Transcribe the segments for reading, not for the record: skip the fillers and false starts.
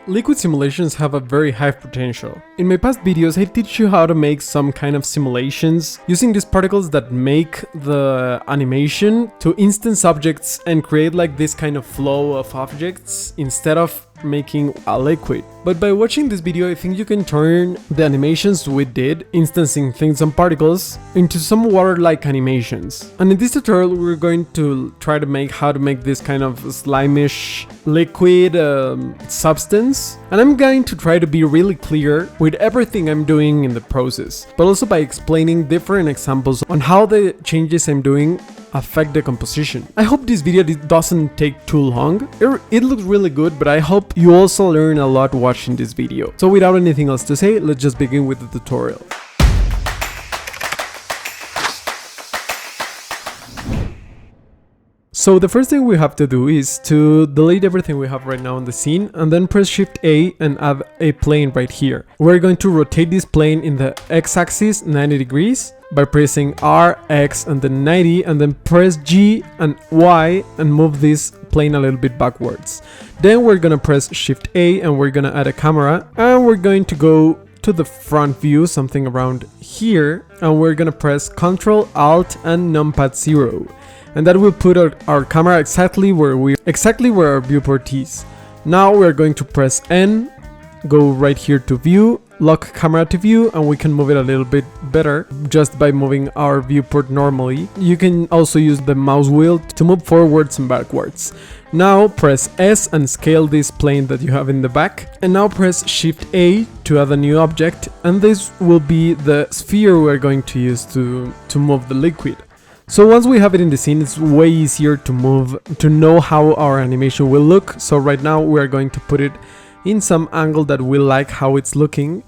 Liquid simulations have a very high potential. In my past videos I teach you how to make some kind of simulations using these particles that make the animation to instance objects and create like this kind of flow of objects instead of making a liquid. But by watching this video I think you can turn the animations we did, instancing things on particles, into some water-like animations. And in this tutorial we're going to try to make how to make this kind of slimish liquid substance. And I'm going to try to be really clear with everything I'm doing in the process, but also by explaining different examples on how the changes I'm doing affect the composition. I hope this video doesn't take too long. It looks really good, but I hope you also learn a lot watching this video. So without anything else to say, let's just begin with the tutorial. So the first thing we have to do is to delete everything we have right now in the scene and then press Shift A and add a plane right here. We're going to rotate this plane in the x-axis 90 degrees by pressing R, X and then 90, and then press G and Y and move this plane a little bit backwards. Then we're gonna press Shift A and we're gonna add a camera and we're going to go to the front view, something around here, and we're gonna press Ctrl, Alt and numpad 0. And that will put our camera exactly where our viewport is. Now we're going to press N, go right here to view, lock camera to view, and we can move it a little bit better just by moving our viewport normally. You can also use the mouse wheel to move forwards and backwards. Now press S and scale this plane that you have in the back. And now press Shift A to add a new object, and this will be the sphere we're going to use to move the liquid. So once we have it in the scene, it's way easier to know how our animation will look. So right now we're going to put it in some angle that we like how it's looking.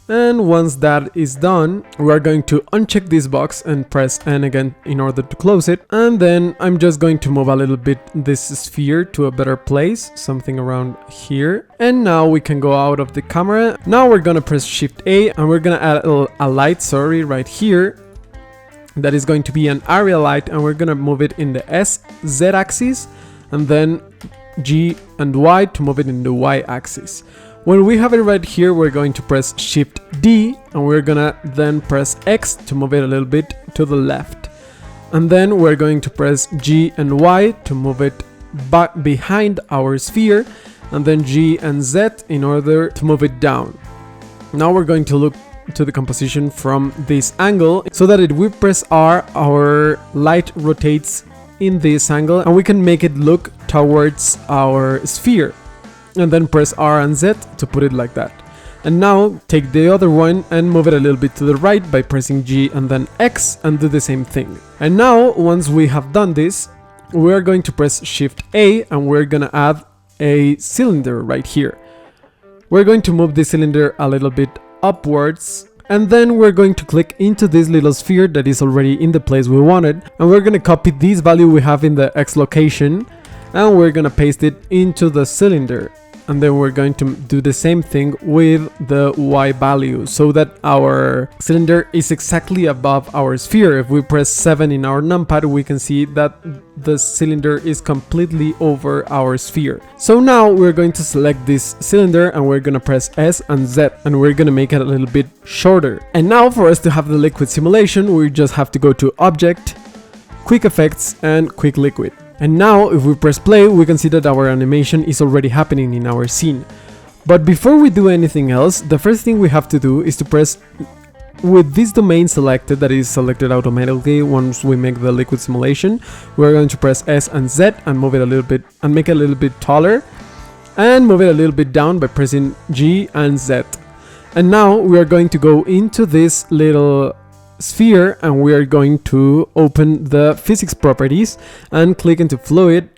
And once that is done, we are going to uncheck this box and press N again in order to close it. And then I'm just going to move a little bit this sphere to a better place, something around here. And now we can go out of the camera. Now we're gonna press Shift A and we're gonna add a light, right here. That is going to be an area light, and we're gonna move it in the Z axis and then G and Y to move it in the Y axis. When we have it right here, we're going to press Shift D and we're gonna then press X to move it a little bit to the left. And then we're going to press G and Y to move it back behind our sphere, and then G and Z in order to move it down. Now we're going to look to the composition from this angle, so that if we press R, our light rotates in this angle and we can make it look towards our sphere, and then press R and Z to put it like that. And now take the other one and move it a little bit to the right by pressing G and then X and do the same thing. And now once we have done this, we're going to press Shift A and we're gonna add a cylinder right here. We're going to move the cylinder a little bit upwards, and then we're going to click into this little sphere that is already in the place we wanted, and we're going to copy this value we have in the X location and we're going to paste it into the cylinder. And then we're going to do the same thing with the Y value, so that our cylinder is exactly above our sphere. If we press 7 in our numpad, we can see that the cylinder is completely over our sphere. So now we're going to select this cylinder and we're going to press S and Z and we're going to make it a little bit shorter. And now for us to have the liquid simulation, we just have to go to Object, Quick Effects and Quick Liquid. And now if we press play, we can see that our animation is already happening in our scene. But before we do anything else, the first thing we have to do is to press, with this domain selected, that is selected automatically once we make the liquid simulation, we're going to press S and Z and move it a little bit and make it a little bit taller, and move it a little bit down by pressing G and Z. And now we are going to go into this little sphere and we are going to open the physics properties and click into fluid,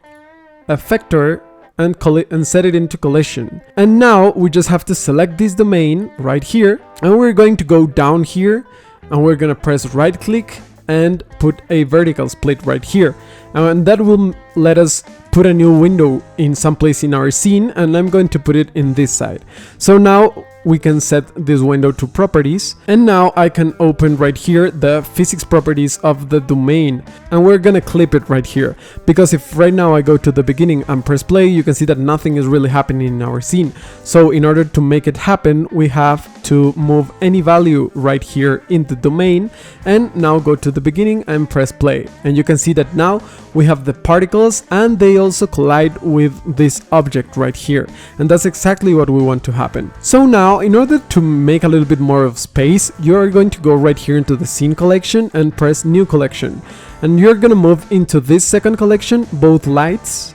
effector and set it into collision. And now we just have to select this domain right here and we're going to go down here and we're gonna press right click and put a vertical split right here, and that will let us put a new window in some place in our scene, and I'm going to put it in this side. So now we can set this window to properties, and now I can open right here the physics properties of the domain, and we're gonna clip it right here, because if right now I go to the beginning and press play, you can see that nothing is really happening in our scene. So in order to make it happen, we have to move any value right here in the domain, and now go to the beginning and press play, and you can see that now we have the particles and they also collide with this object right here, and that's exactly what we want to happen. So now in order to make a little bit more of space, you're going to go right here into the scene collection and press new collection, and you're gonna move into this second collection both lights,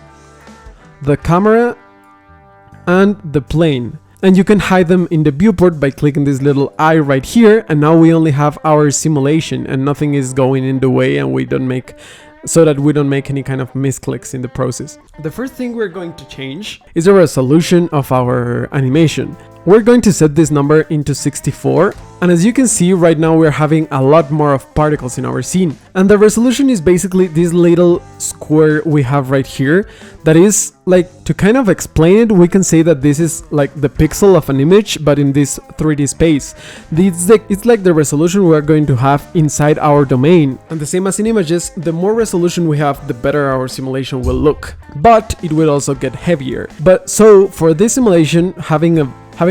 the camera, and the plane. And you can hide them in the viewport by clicking this little eye right here, and now we only have our simulation and nothing is going in the way, and we don't make any kind of misclicks in the process. The first thing we're going to change is the resolution of our animation. We're going to set this number into 64, and as you can see right now we're having a lot more of particles in our scene, and the resolution is basically this little square we have right here. That is, like, to kind of explain it, we can say that this is like the pixel of an image but in this 3D space. It's like the resolution we're going to have inside our domain, and the same as in images, the more resolution we have, the better our simulation will look, but it will also get heavier. But so for this simulation, having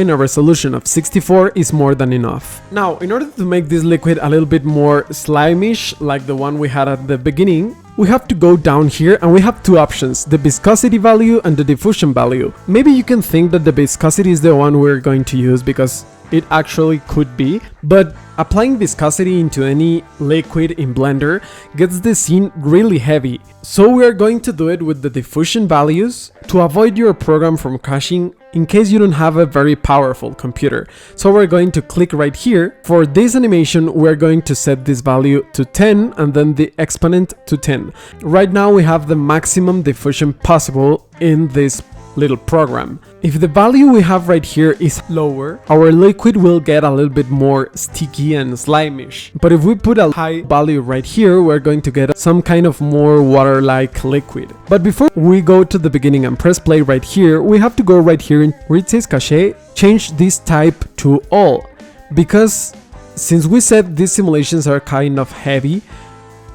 a resolution of 64 is more than enough. Now, in order to make this liquid a little bit more slimish, like the one we had at the beginning, we have to go down here and we have two options, the viscosity value and the diffusion value. Maybe you can think that the viscosity is the one we're going to use because it actually could be, but applying viscosity into any liquid in Blender gets the scene really heavy. So we are going to do it with the diffusion values to avoid your program from crashing in case you don't have a very powerful computer. So we're going to click right here. For this animation, we're going to set this value to 10 and then the exponent to 10. Right now we have the maximum diffusion possible in this little program. If the value we have right here is lower, our liquid will get a little bit more sticky and slimish. But if we put a high value right here, we're going to get some kind of more water-like liquid. But before we go to the beginning and press play right here, we have to go right here where it says cache, change this type to all. Because since we said these simulations are kind of heavy,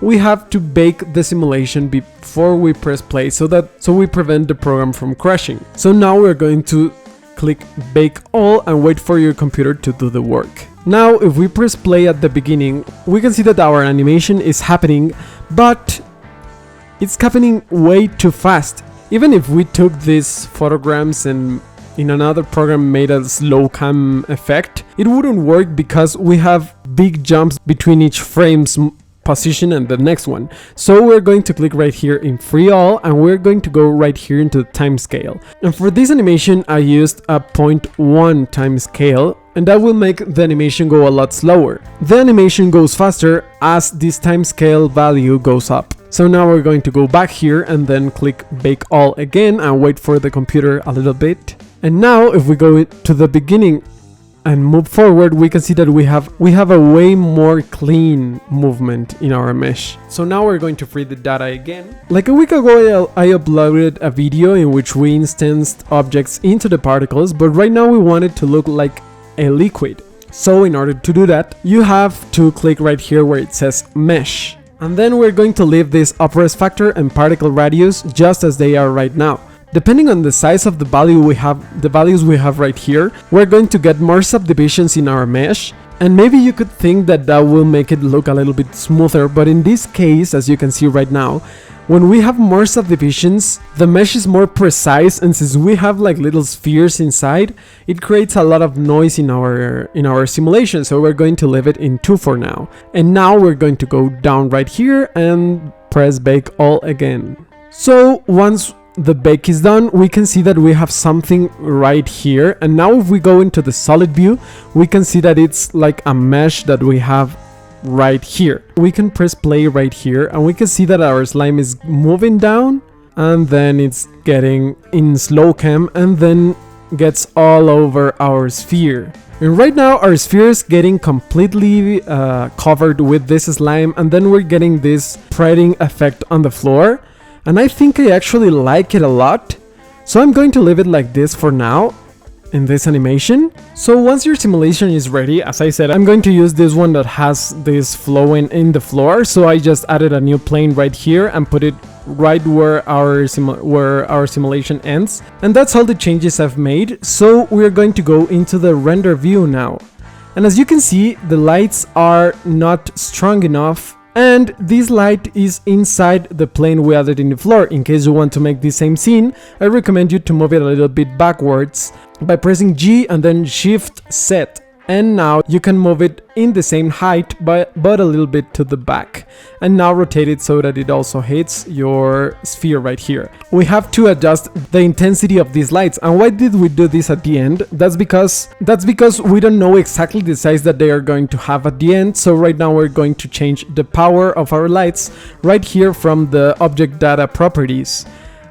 we have to bake the simulation before we press play so we prevent the program from crashing. So now we're going to click bake all and wait for your computer to do the work. Now if we press play at the beginning, we can see that our animation is happening, but it's happening way too fast. Even if we took these photograms and in another program made a slow cam effect, it wouldn't work because we have big jumps between each frame's position and the next one. So we're going to click right here in free all and we're going to go right here into the time scale. And for this animation I used a 0.1 time scale, and that will make the animation go a lot slower. The animation goes faster as this time scale value goes up. So now we're going to go back here and then click bake all again and wait for the computer a little bit. And now if we go to the beginning and move forward, we can see that we have a way more clean movement in our mesh. So now we're going to free the data again. Like a week ago I uploaded a video in which we instanced objects into the particles, but right now we want it to look like a liquid. So in order to do that, you have to click right here where it says mesh. And then we're going to leave this uprest factor and particle radius just as they are right now. Depending on the size of the values we have right here, we're going to get more subdivisions in our mesh, and maybe you could think that that will make it look a little bit smoother, but in this case, as you can see right now, when we have more subdivisions, the mesh is more precise, and since we have like little spheres inside, it creates a lot of noise in our simulation, so we're going to leave it in 2 for now. And now we're going to go down right here and press bake all again. So once the bake is done, we can see that we have something right here, and now if we go into the solid view, we can see that it's like a mesh that we have right here. We can press play right here and we can see that our slime is moving down and then it's getting in slow cam and then gets all over our sphere. And right now our sphere is getting completely covered with this slime, and then we're getting this spreading effect on the floor. And I think I actually like it a lot, so I'm going to leave it like this for now. in this animation. So once your simulation is ready, as I said, I'm going to use this one that has this flowing in the floor. So I just added a new plane right here and put it right where our simulation ends. And that's all the changes I've made. So we're going to go into the render view now. And as you can see, the lights are not strong enough, and this light is inside the plane we added in the floor. In case you want to make the same scene, I recommend you to move it a little bit backwards by pressing G and then Shift Set. And now you can move it in the same height but a little bit to the back. And now rotate it so that it also hits your sphere right here. We have to adjust the intensity of these lights. And why did we do this at the end? That's because we don't know exactly the size that they are going to have at the end. So right now we're going to change the power of our lights right here from the object data properties.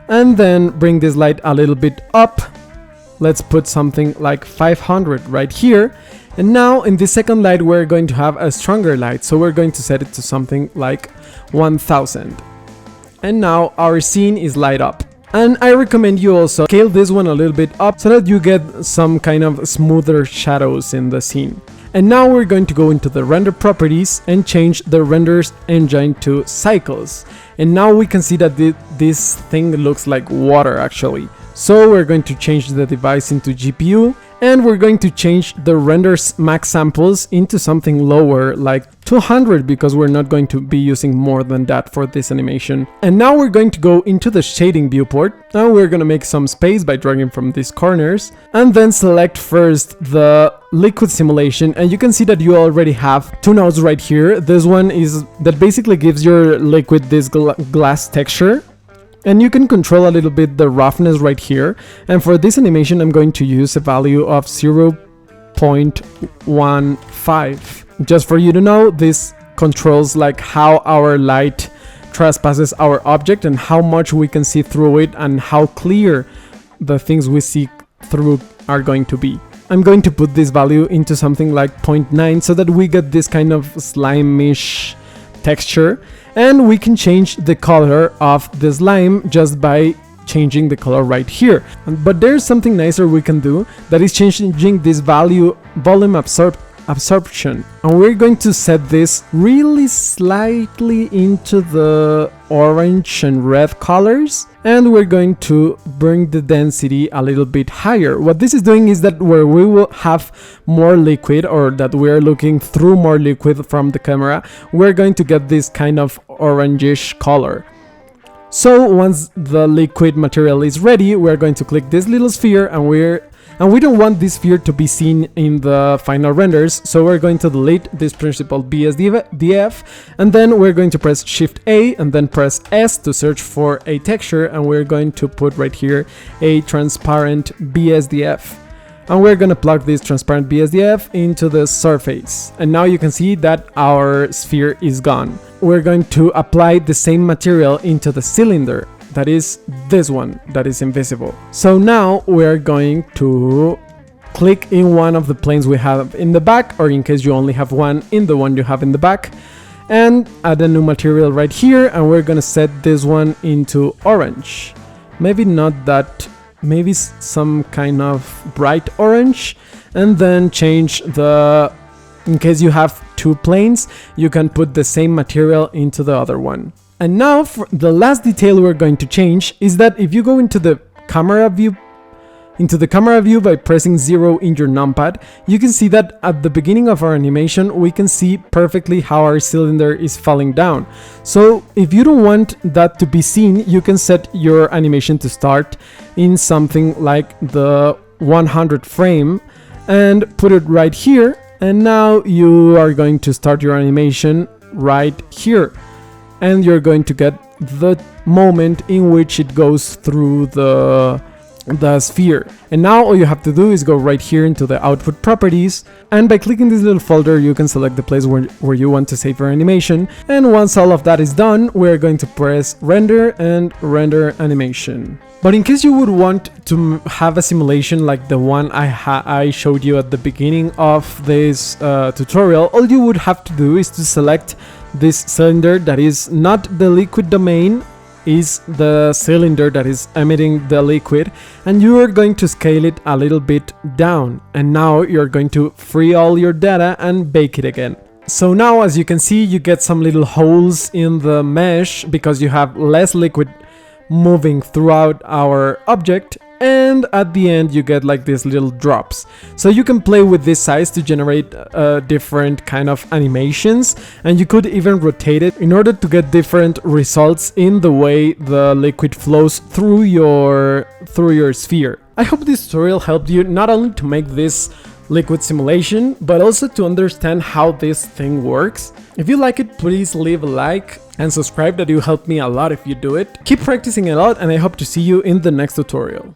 And then bring this light a little bit up. Let's put something like 500 right here. And now in the second light we're going to have a stronger light, so we're going to set it to something like 1000. And now our scene is light up. And I recommend you also scale this one a little bit up so that you get some kind of smoother shadows in the scene. And now we're going to go into the render properties and change the renders engine to cycles. And now we can see that this thing looks like water actually. So we're going to change the device into GPU, and we're going to change the render's max samples into something lower, like 200, because we're not going to be using more than that for this animation. And now we're going to go into the shading viewport, and we're going to make some space by dragging from these corners, and then select first the liquid simulation. And you can see that you already have two nodes right here. This one is that basically gives your liquid this glass texture. And you can control a little bit the roughness right here. And for this animation, I'm going to use a value of 0.15. Just for you to know, this controls like how our light trespasses our object and how much we can see through it and how clear the things we see through are going to be. I'm going to put this value into something like 0.9 so that we get this kind of slime-ish texture. And we can change the color of the slime just by changing the color right here. But there's something nicer we can do, that is changing this volume absorption. And we're going to set this really slightly into the orange and red colors. And we're going to bring the density a little bit higher. What this is doing is that where we will have more liquid, or that we're looking through more liquid from the camera, we're going to get this kind of orangish color. So once the liquid material is ready, we're going to click this little sphere, and we don't want this sphere to be seen in the final renders, so we're going to delete this principal BSDF, and then we're going to press Shift A and then press S to search for a texture, and we're going to put right here a transparent BSDF. And we're gonna plug this transparent BSDF into the surface. And now you can see that our sphere is gone. We're going to apply the same material into the cylinder. That is this one that is invisible. So now we're going to click in one of the planes we have in the back, or in case you only have one, in the one you have in the back, and add a new material right here, and we're gonna set this one into orange. Maybe not that, maybe some kind of bright orange, and then change the, in case you have two planes, you can put the same material into the other one. And now for the last detail we're going to change is that if you go into the camera view by pressing 0 in your numpad, you can see that at the beginning of our animation we can see perfectly how our cylinder is falling down. So if you don't want that to be seen, you can set your animation to start in something like the 100 frame and put it right here, and now you are going to start your animation right here. And you're going to get the moment in which it goes through the sphere. And now all you have to do is go right here into the output properties, and by clicking this little folder you can select the place where you want to save your animation. And once all of that is done, we're going to press render and render animation. But in case you would want to have a simulation like the one I showed you at the beginning of this tutorial, all you would have to do is to select this cylinder that is not the liquid domain, is the cylinder that is emitting the liquid, and you are going to scale it a little bit down, and now you're going to free all your data and bake it again. So now, as you can see, you get some little holes in the mesh because you have less liquid moving throughout our object, and at the end you get like these little drops. So you can play with this size to generate different kind of animations, and you could even rotate it in order to get different results in the way the liquid flows through your sphere. I hope this tutorial helped you not only to make this liquid simulation, but also to understand how this thing works. If you like it, please leave a like and subscribe, that will help me a lot if you do it. Keep practicing a lot, and I hope to see you in the next tutorial.